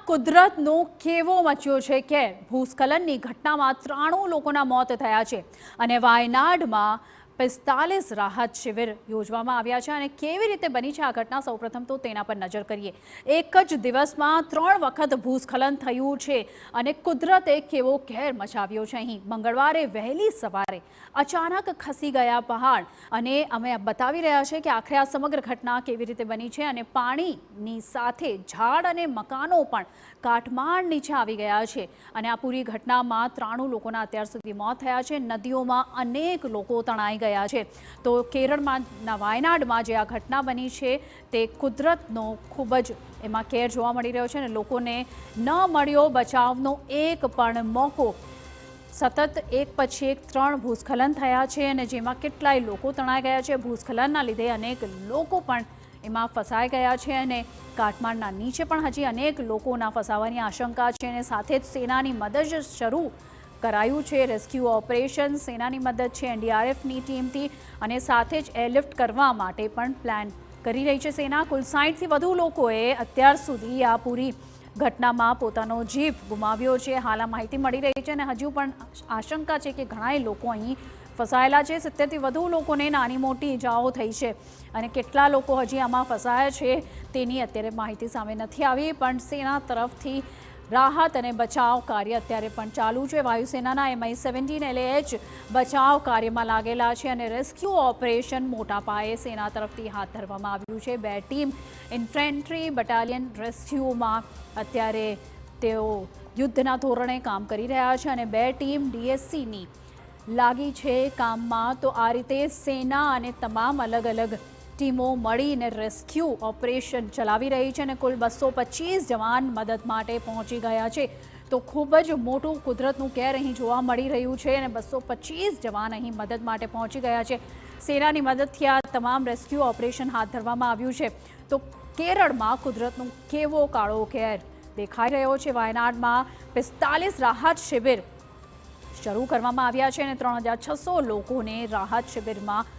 કુદરતનો કેવો મચ્યો છે કેર ભૂસ્ખલનની ઘટનામાં 93 લોકોના મોત થયા છે અને વાયનાડમાં 45 રાહત શિબિર યોજવામાં આવ્યા છે અને કેવી રીતે બની છે આ ઘટના સૌપ્રથમ તો તેના પર નજર કરીએ। એક જ દિવસમાં 3 વખત ભૂસ્ખલન થયું છે અને કુદરતે કેવો કહેર મચાવ્યો છે। અહીં મંગળવારે વહેલી સવારે અચાનક ખસી ગયા પહાડ અને અમે બતાવી રહ્યા છે કે આખરે આ સમગ્ર ઘટના કેવી રીતે બની છે અને પાણીની સાથે ઝાડ અને મકાનો પણ કાટમાળ નીચે આવી ગયા છે અને આ પૂરી ઘટનામાં 93 લોકોના અત્યાર સુધી મોત થયા છે। નદીઓમાં અનેક લોકો તણાઈ ગયા છે। તો કેરળમાં વાયનાડમાં જે આ ઘટના બની છે તે કુદરતનો ખૂબ જ એમાં કેર જોવા મળી રહ્યો છે અને લોકોને ન મળ્યો બચાવનો એક પણ મોકો। સતત એક પછી એક 3 ભૂસ્ખલન થયા છે અને જેમાં કેટલાય લોકો તણાઈ ગયા છે। ભૂસ્ખલનના લીધે અનેક લોકો પણ એમાં ફસાઈ ગયા છે અને કાટમાળના નીચે પણ હજી અનેક લોકોના ફસાવાની આશંકા છે અને સાથે જ સેનાની મદદ શરૂ કરાયું છે। રેસ્ક્યુ ઓપરેશન સેનાની મદદ છે એનડીઆરએફની ટીમથી અને સાથે જ એરલિફ્ટ કરવા માટે પણ પ્લાન કરી રહી છે સેના। કુલ 60થી વધુ લોકોએ અત્યાર સુધી આ પૂરી ઘટનામાં પોતાનો જીવ ગુમાવ્યો છે। હાલ આ માહિતી મળી રહી છે અને હજુ પણ આશંકા છે કે ઘણાય લોકો અહીં ફસાયેલા છે। 70થી વધુ લોકોને નાની મોટી ઈજાઓ થઈ છે અને કેટલા લોકો હજી આમાં ફસાયા છે તેની અત્યારે માહિતી સામે નથી આવી પણ સેના તરફથી રાહત અને બચાવ કાર્ય અત્યારે પણ ચાલુ છે। વાયુસેનાના MI-17 LAH બચાવ કાર્યમાં લાગેલા છે અને રેસ્ક્યુ ઓપરેશન મોટા પાયે સેના તરફથી હાથ ધરવામાં આવ્યું છે। 2 ટીમ ઇન્ફેન્ટ્રી બટાલિયન રેસ્ક્યુમાં અત્યારે તેઓ યુદ્ધના ધોરણે કામ કરી રહ્યા છે અને 2 ટીમ DSCની લાગી છે કામમાં। તો આ રીતે સેના અને તમામ અલગ અલગ ટીમો મળીને રેસ્ક્યુ ઓપરેશન ચલાવી રહી છે અને કુલ 225 જવાન મદદ માટે પહોંચી ગયા છે। તો ખૂબ જ મોટું કુદરતનું કહેર અહીં જોવા મળી રહ્યું છે અને 225 જવાન અહીં મદદ માટે પહોંચી ગયા છે। સેનાની મદદથી આ તમામ રેસ્ક્યુ ઓપરેશન હાથ ધરવામાં આવ્યું છે। તો કેરળમાં કુદરતનો કેવો કાળો કહેર દેખાઈ રહ્યો છે। વાયનાડમાં 45 રાહત શિબિર શરૂ કરવામાં આવ્યા છે અને 3600 લોકોને રાહત શિબિરમાં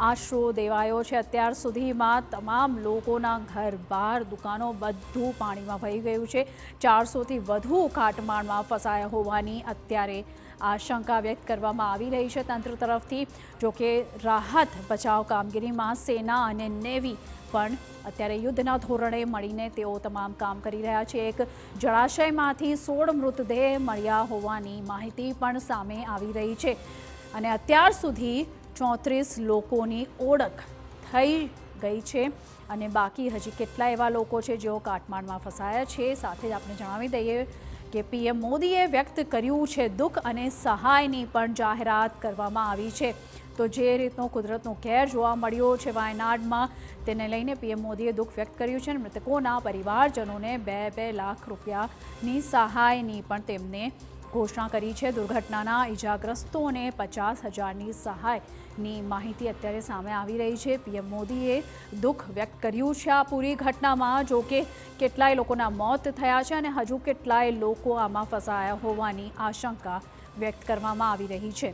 આશરો દેવાયો છે। અત્યાર સુધીમાં તમામ લોકોના ઘર બહાર દુકાનો બધું પાણીમાં વહી ગયું છે। 400થી વધુ કાટમાળમાં ફસાયા હોવાની અત્યારે આશંકા વ્યક્ત કરવામાં આવી રહી છે તંત્ર તરફથી। જોકે રાહત બચાવ કામગીરીમાં સેના અને નેવી પણ અત્યારે યુદ્ધના ધોરણે મળીને તેઓ તમામ કામ કરી રહ્યા છે। એક જળાશયમાંથી 16 મૃતદેહ મળ્યા હોવાની માહિતી પણ સામે આવી રહી છે અને અત્યાર સુધી 34 લોકોની ઓળખ થઈ ગઈ છે અને બાકી હજી કેટલા એવા લોકો છે જેઓ કાટમાળમાં ફસાયા છે। સાથે જ આપણે જણાવી દઈએ કે PM મોદીએ વ્યક્ત કર્યું છે દુઃખ અને સહાયની પણ જાહેરાત કરવામાં આવી છે। તો જે રીતનો કુદરતનો કહેર જોવા મળ્યો છે વાયનાડમાં તેને લઈને PM મોદીએ દુઃખ વ્યક્ત કર્યું છે અને મૃતકોના પરિવારજનોને 2-2 લાખ રૂપિયાની સહાયની પણ તેમને ઘોષણા કરી છે। દુર્ઘટનાના ઈજાગ્રસ્તોને 50,000ની સહાયની માહિતી અત્યારે સામે આવી રહી છે। PM મોદીએ દુઃખ વ્યક્ત કર્યું છે આ પૂરી ઘટનામાં। જો કે કેટલાય લોકોના મોત થયા છે અને હજુ કેટલાય લોકો આમાં ફસાયા હોવાની આશંકા વ્યક્ત કરવામાં આવી રહી છે।